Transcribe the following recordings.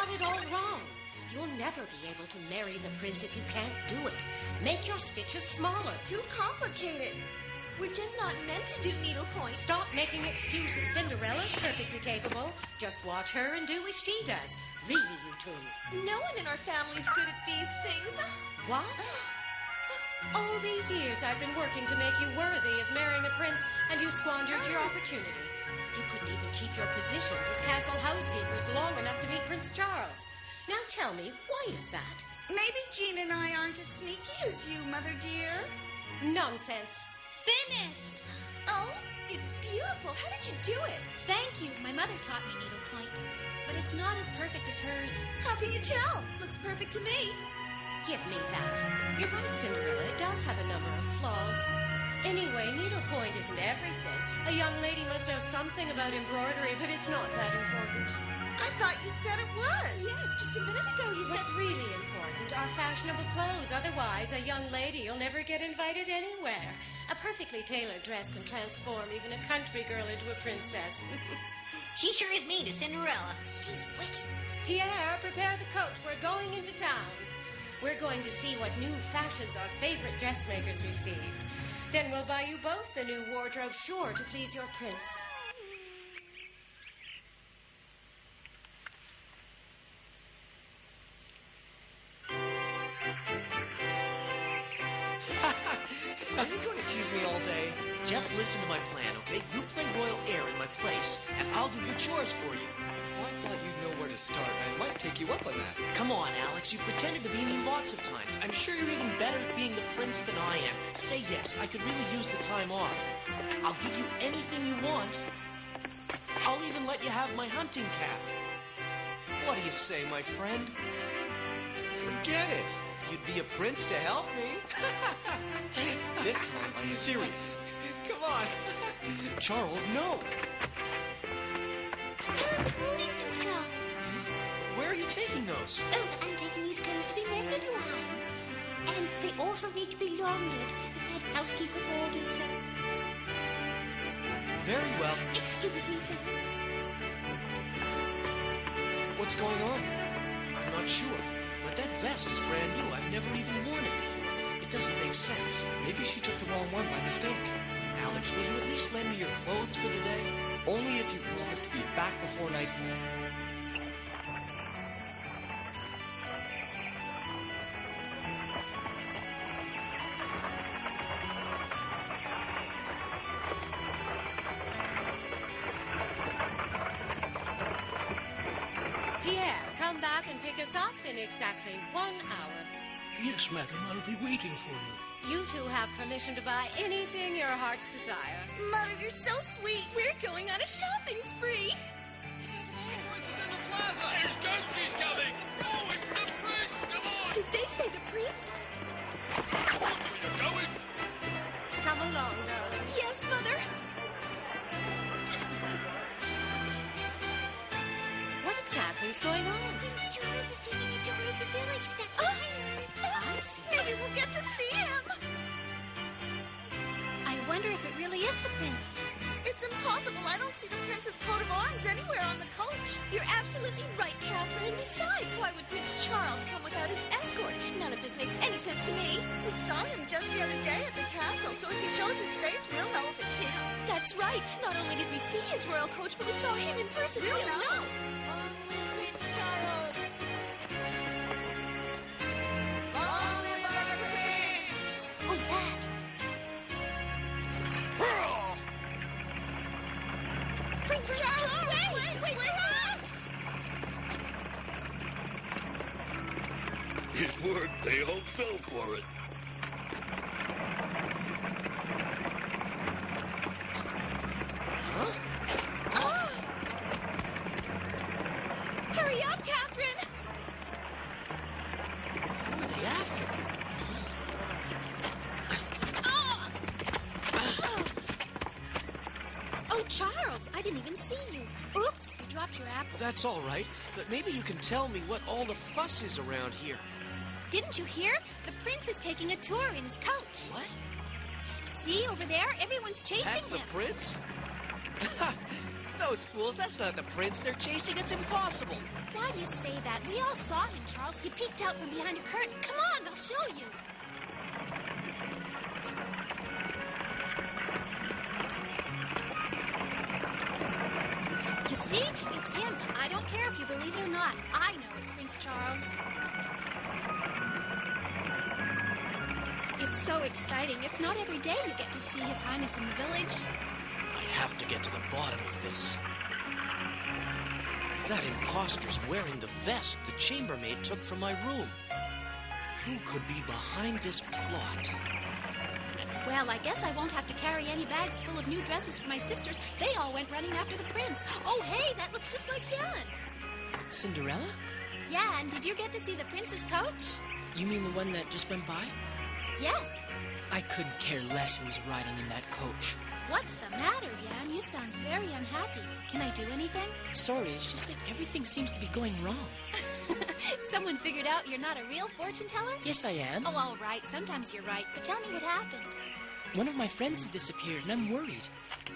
got it all wrong. You'll never be able to marry the prince if you can't do it. Make your stitches smaller. It's too complicated. We're just not meant to do needlepoint. Stop making excuses. Cinderella's perfectly capable. Just watch her and do as she does. Really, you two. No one in our family's good at these things. What? All these years I've been working to make you worthy of marrying a prince, and you squandered your opportunity. You couldn't even keep your positions as castle housekeepers long enough to meet Prince Charles. Now tell me, why is that? Maybe Jean and I aren't as sneaky as you, Mother dear. Nonsense. Finished! Oh, it's beautiful. How did you do it? Thank you. My mother taught me needlepoint. But it's not as perfect as hers. How can you tell? Looks perfect to me. Give me that. You're right, Cinderella. It does have a number of flaws. Anyway, needlepoint isn't everything. A young lady must know something about embroidery, but it's not that important. I thought you said it was. Yes, just a minute ago you What's said... really important are fashionable clothes. Otherwise, a young lady will never get invited anywhere. A perfectly tailored dress can transform even a country girl into a princess. She sure is mean to Cinderella. She's wicked. Pierre, prepare the coach. We're going into town. We're going to see what new fashions our favorite dressmakers received. Then we'll buy you both a new wardrobe, sure to please your prince. Are you going to tease me all day? Just listen to my plan, okay? You play royal heir in my place, and I'll do your chores for you. Well, I thought you'd know where to start. I might take you up on that. Come on, Alex. You've pretended to be me lots of times. I'm sure you're even better at being the prince than I am. Say yes. I could really use the time off. I'll give you anything you want. I'll even let you have my hunting cap. What do you say, my friend? Forget it. You'd be a prince to help me. This time, I'm serious. Come on. Charles, no. Prince Charles. Where are you taking those? Oh, I'm taking these clothes to be mended in your hands. And they also need to be laundered. The head housekeeper orders so. Very well. Excuse me, sir. What's going on? I'm not sure. But that vest is brand new. I've never even worn it before. It doesn't make sense. Maybe she took the wrong one by mistake. Alex, will you at least lend me your clothes for the day? Only if you promise to be back before nightfall. Pierre, come back and pick us up in exactly 1 hour. Yes, madam, I'll be waiting for you. You two have permission to buy anything your heart's desire. Mother, you're so sweet. We're going on a shopping spree. Prince is in the plaza! There's Ghosties coming! Oh, it's the prince! Come on! Did they say the prince? Look where you're going! Come along, darling. Yes, Mother. What exactly is going on? Prince Charles is taking a tour of the village. That's right. I see. Maybe we'll get to see him. I wonder if it really is the prince. It's impossible. I don't see the prince's coat of arms anywhere on the coach. You're absolutely right, Catherine. And besides, why would Prince Charles come without his escort? None of this makes any sense to me. We saw him just the other day at the castle, so if he shows his face, we'll know if it's him. That's right. Not only did we see his royal coach, but we saw him in person. We'll know. Only Prince Charles. Only the prince. Who's that? Prince Charles, wait for us! It worked. They all fell for it. Hurry up, Catherine! Who are they after? Oh, Charles, I didn't even see you. Oops, you dropped your apple. That's all right, but maybe you can tell me what all the fuss is around here. Didn't you hear? The prince is taking a tour in his coach. What? See over there? Everyone's chasing That's the him. prince? those fools. That's not the prince they're chasing. It's impossible. Why do you say that? We all saw him, Charles. He peeked out from behind a curtain. Come on, I'll show you. You see? It's him. I don't care if you believe it or not. I know it's Prince Charles. It's so exciting. It's not every day you get to see His Highness in the village. I have to get to the bottom of this. That imposter's wearing the vest the chambermaid took from my room. Who could be behind this plot? Well, I guess I won't have to carry any bags full of new dresses for my sisters. They all went running after the prince. Oh, hey, that looks just like Jan. Cinderella? Yeah, and did you get to see the prince's coach? You mean the one that just went by? Yes. I couldn't care less who was riding in that coach. What's the matter, Jan? You sound very unhappy. Can I do anything? Sorry, it's just that everything seems to be going wrong. Someone figured out you're not a real fortune teller? Yes, I am. Oh, all right. Sometimes you're right. But tell me what happened. One of my friends has disappeared, and I'm worried.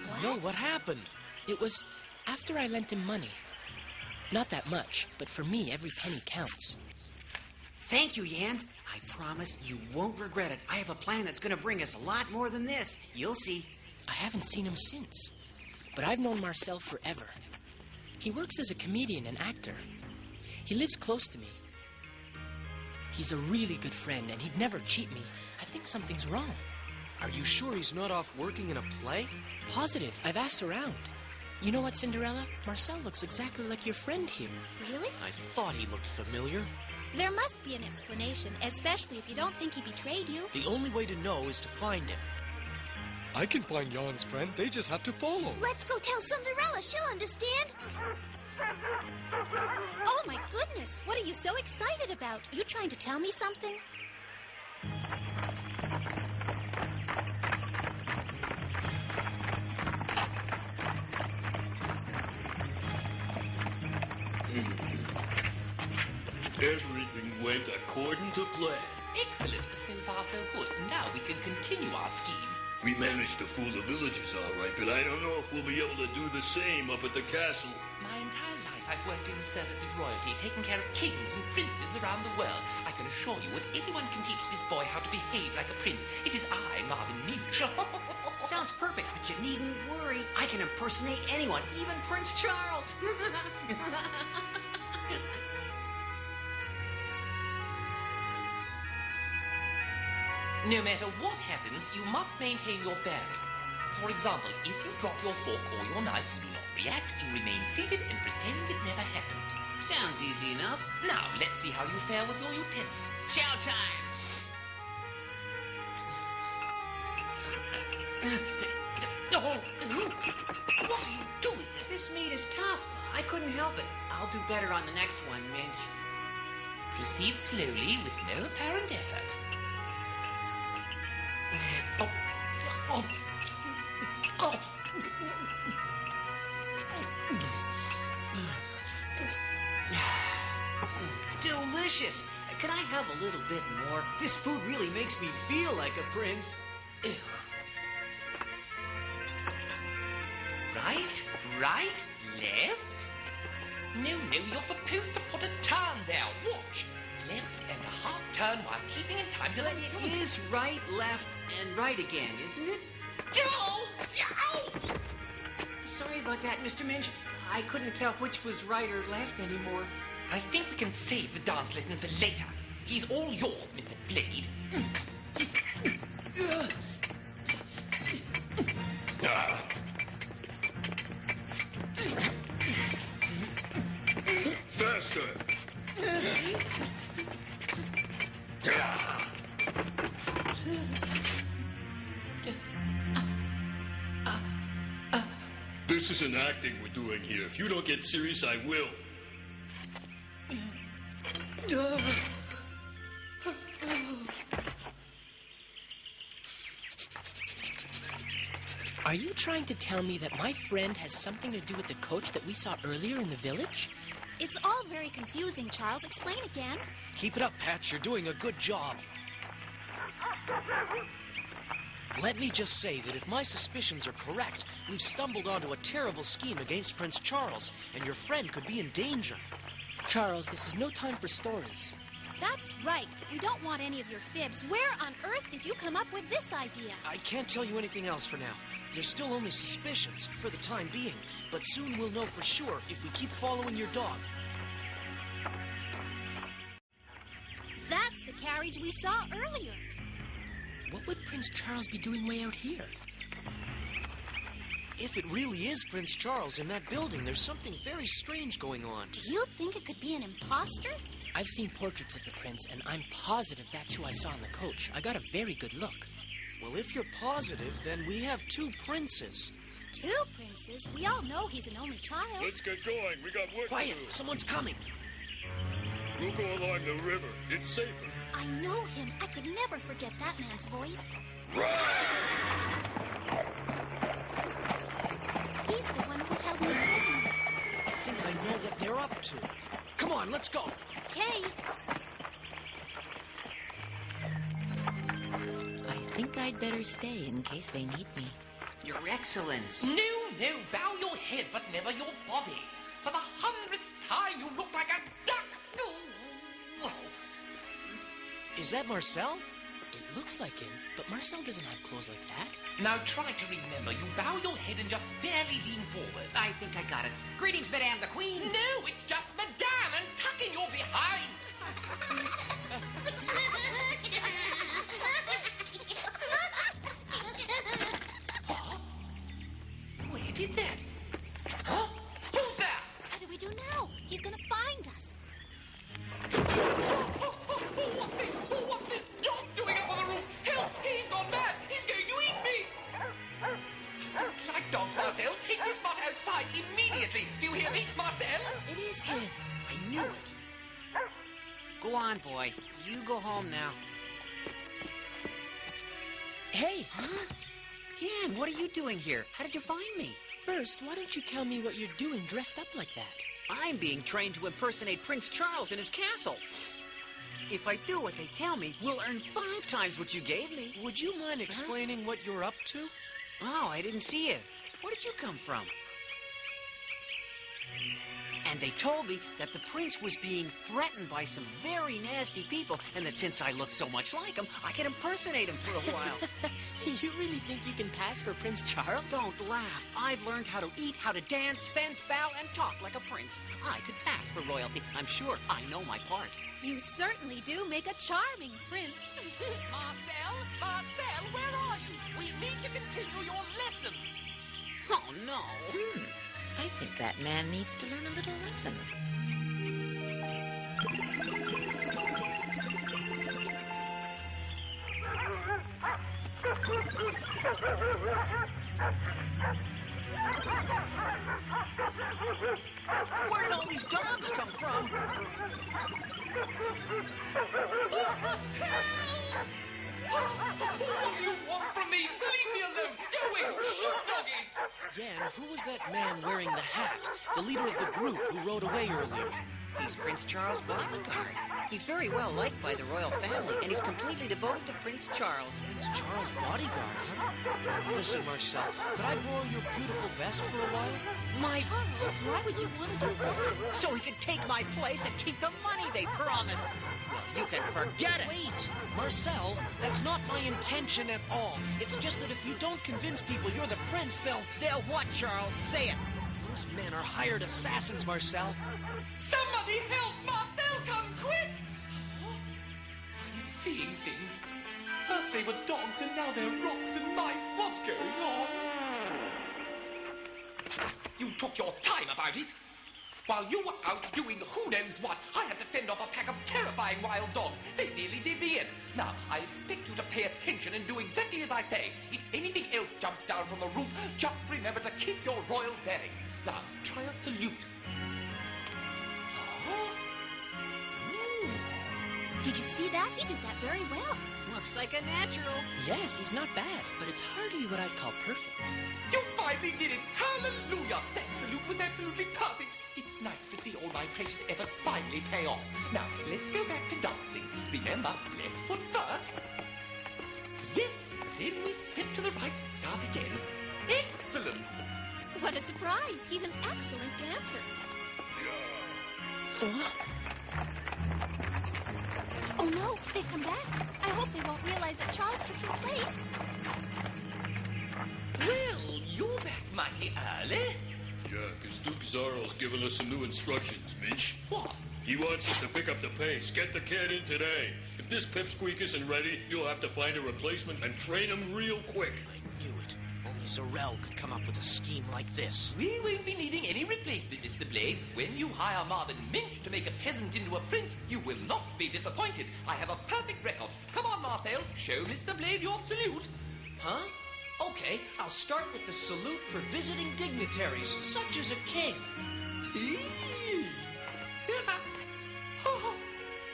What? No, what happened? It was after I lent him money. Not that much, but for me, every penny counts. Thank you, Jan. I promise you won't regret it. I have a plan that's going to bring us a lot more than this. You'll see. I haven't seen him since, but I've known Marcel forever. He works as a comedian and actor. He lives close to me. He's a really good friend, and he'd never cheat me. I think something's wrong. Are you sure he's not off working in a play? Positive. I've asked around. You know what, Cinderella? Marcel looks exactly like your friend here. Really? I thought he looked familiar. There must be an explanation, especially if you don't think he betrayed you. The only way to know is to find him. I can find Jan's friend. They just have to follow. Let's go tell Cinderella. She'll understand. Oh, my goodness. What are you so excited about? You trying to tell me something? Everything went according to plan. Excellent. So far, so good. Now we can continue our scheme. We managed to fool the villagers all right, but I don't know if we'll be able to do the same up at the castle. My entire life I've worked in the service of royalty, taking care of kings and princes around the world. I can assure you, if anyone can teach this boy how to behave like a prince, it is I, Marvin Minch. Sounds perfect, but you needn't worry. I can impersonate anyone, even Prince Charles. No matter what happens, you must maintain your bearing. For example, if you drop your fork or your knife, you do not react, you remain seated and pretend it never happened. Sounds easy enough. Now, let's see how you fare with your utensils. Chow time! What are you doing? This meat is tough. I couldn't help it. I'll do better on the next one, Minch. Proceed slowly with no apparent effort. Delicious. Can I have a little bit more? This food really makes me feel like a prince. Ew. Right, right, left. No, you're supposed to put a turn there. Watch. Left and a half turn while keeping in time to let It is right, left, and right again, isn't it? Sorry about that, Mr. Minch. I couldn't tell which was right or left anymore. I think we can save the dance lesson for later. He's all yours, Mr. Blade. Faster! This isn't acting we're doing here. If you don't get serious, I will. Are you trying to tell me that my friend has something to do with the coach that we saw earlier in the village? It's all very confusing, Charles. Explain again. Keep it up, Patch. You're doing a good job. Let me just say that if my suspicions are correct, we've stumbled onto a terrible scheme against Prince Charles, and your friend could be in danger. Charles, this is no time for stories. That's right. We don't want any of your fibs. Where on earth did you come up with this idea? I can't tell you anything else for now. There's still only suspicions, for the time being, but soon we'll know for sure if we keep following your dog. That's the carriage we saw earlier. What would Prince Charles be doing way out here? If it really is Prince Charles in that building, there's something very strange going on. Do you think it could be an imposter? I've seen portraits of the prince, and I'm positive that's who I saw in the coach. I got a very good look. Well, if you're positive, then we have two princes. Two princes? We all know he's an only child. Let's get going. We got work Quiet! to do. Someone's coming! We'll go along the river. It's safer. I know him. I could never forget that man's voice. He's the one who held me prisoner. I think I know what they're up to. Come on, let's go. Okay. I think I'd better stay in case they need me. Your Excellence. No, bow your head, but never your body. For the 100th time, you look like a duck. No. Is that Marcel? It looks like him, but Marcel doesn't have clothes like that. Now try to remember. You bow your head and just barely lean forward. I think I got it. Greetings, Madame the Queen. No, it's just Madame and tucking your behind. Huh? Where did that? Huh? Who's there? What do we do now? He's gonna find us. What's this dog doing up on the roof? Help! He's gone mad! He's going to eat me! Like dogs, Marcel, take this mutt outside immediately! Do you hear me, Marcel? It is him. I knew it. Go on, boy. You go home now. Hey! Huh? Yan, what are you doing here? How did you find me? First, why don't you tell me what you're doing dressed up like that? I'm being trained to impersonate Prince Charles in his castle. If I do what they tell me, we'll earn 5 times what you gave me. Would you mind explaining what you're up to? Oh, I didn't see it. Where did you come from? And they told me that the prince was being threatened by some very nasty people, and that since I look so much like him, I can impersonate him for a while. You really think you can pass for Prince Charles? Don't laugh. I've learned how to eat, how to dance, fence, bow, and talk like a prince. I could pass for royalty. I'm sure I know my part. You certainly do make a charming prince. Marcel, where are you? We need to continue your lessons. Oh, no. I think that man needs to learn a little lesson. Where did all these dogs come from? What do you want from me? Leave me alone! Go away! Shoot, doggies! Yan, who was that man wearing the hat? The leader of the group who rode away earlier. He's Prince Charles' bodyguard. He's very well liked by the royal family, and he's completely devoted to Prince Charles. Prince Charles' bodyguard, huh? Listen, Marcel, could I borrow your beautiful vest for a while? My... Charles, why would you want to do that? So he could take my place and keep the money they promised. Well, you can forget it. Wait, Marcel, that's not my intention at all. It's just that if you don't convince people you're the prince, they'll what, Charles? Say it. Those men are hired assassins, Marcel. Somebody help! Marcel, come quick! I'm seeing things. First they were dogs, and now they're rocks and mice. What's going on? You took your time about it. While you were out doing who knows what, I had to fend off a pack of terrifying wild dogs. They nearly did me in. Now, I expect you to pay attention and do exactly as I say. If anything else jumps down from the roof, just remember to keep your royal bearing. Now, try a salute. Did you see that? He did that very well. Looks like a natural. Yes, he's not bad, but it's hardly what I'd call perfect. You finally did it! Hallelujah! That salute was absolutely perfect. It's nice to see all my precious effort finally pay off. Now, let's go back to dancing. Remember, left foot first. Yes, Then we step to the right and start again. Excellent! What a surprise. He's an excellent dancer. Oh, no. They've come back. I hope they won't realize that Charles took your place. Well, you're back mighty early. Yeah, because Duke Zarl's given us some new instructions, Minch. What? He wants us to pick up the pace. Get the kid in today. If this pipsqueak isn't ready, you'll have to find a replacement and train him real quick. I knew it. Only Zarel could come up with a scheme like this. We won't be needing any replacement, Mr. Blade. When you hire Marvin Minch to make a peasant into a prince, you will not be disappointed. I have a perfect record. Come on, Marcel. Show Mr. Blade your salute. Huh? Okay, I'll start with the salute for visiting dignitaries, such as a king.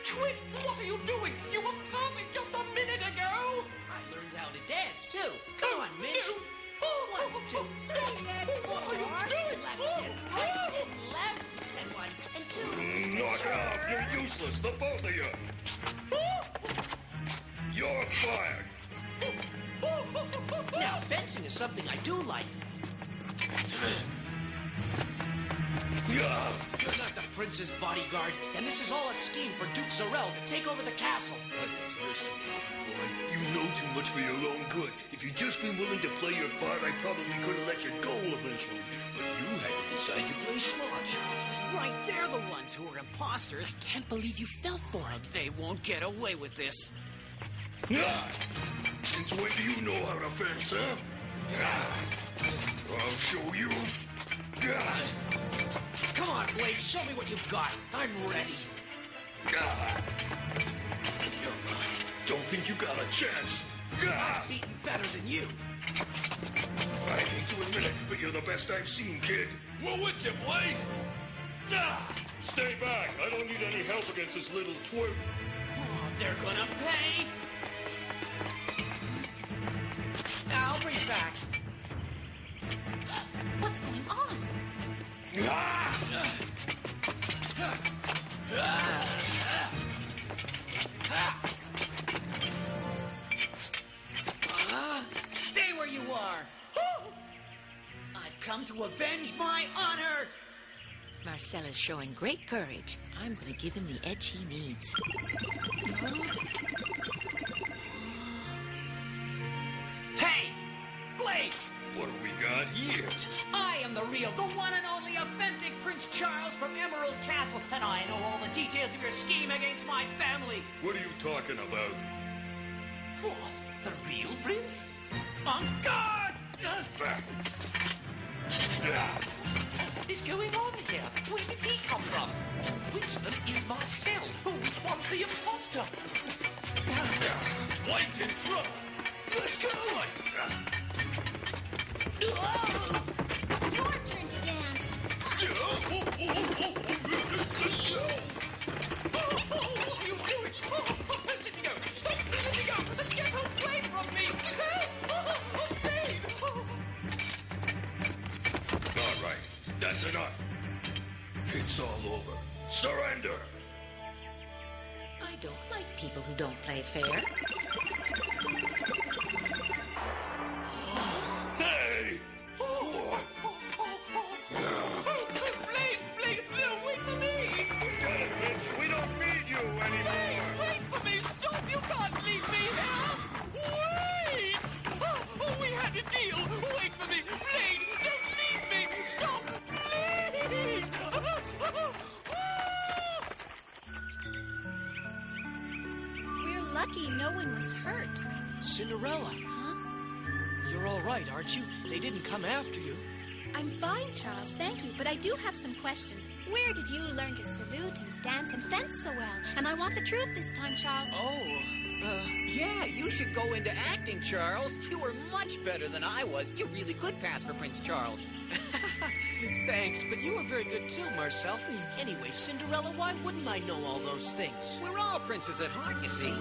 Twit, what are you doing? You were perfect just a minute ago. I learned how to dance, too. Come on, Mitch. No. 1, 2, 3, and What are you doing? left and right and left, and 1 and 2. Knock it off. You're useless, the both of you. You're fired. Now, fencing is something I do like. You're not the prince's bodyguard, and this is all a scheme for Duke Zarel to take over the castle. Listen, boy, you know too much for your own good. If you'd just been willing to play your part, I probably could have let you go eventually. But you had to decide to play smart. Right, they're the ones who are imposters. Can't believe you fell for it. They won't get away with this. Since when do you know how to fence, huh? I'll show you. Come on, Blade, show me what you've got. I'm ready. Don't think you got a chance. I've beaten better than you. I hate to admit it, but you're the best I've seen, kid. We're with you, Blade. Stay back. I don't need any help against this little twerp. Oh, they're gonna pay. I'll bring it back. What's going on? Stay where you are. I've come to avenge my honor. Marcel is showing great courage. I'm going to give him the edge he needs. Hey, Blade! What do we got here? I am the real, the one and only authentic Prince Charles from Emerald Castle, and I know all the details of your scheme against my family. What are you talking about? What? The real prince? On guard! What is going on here? Where did he come from? Which of them is Marcel? Which one's the imposter? White's in trouble. Let's go! Your turn to dance. What are you doing? Let me go! Stop! Let me go! Get away from me! All right, that's enough. It's all over. Surrender! I don't like people who don't play fair. Hey! What? Blade, no, wait for me! Get it, bitch. We don't need you anymore. Wait for me! Stop! You can't leave me here! Wait! Oh, we had a deal! Wait for me! Blade, don't leave me! Stop! Please! We're lucky no one was hurt. Cinderella. Huh? You're all right, aren't you? They didn't come after you. I'm fine, Charles, thank you, but I do have some questions. Where did you learn to salute and dance and fence so well? And I want the truth this time, Charles. Yeah, you should go into acting, Charles. You were much better than I was. You really could pass for Prince Charles. Thanks, but you were very good too, Marcel. Anyway, Cinderella, why wouldn't I know all those things? We're all princes at heart, you see.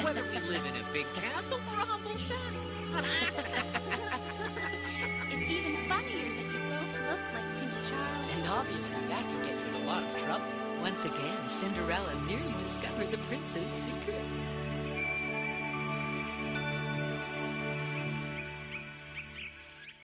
Whether we live in a big castle or a humble shack. It's even funnier that you both look like Prince Charles. And obviously that could get you in a lot of trouble. Once again, Cinderella nearly discovered the prince's secret.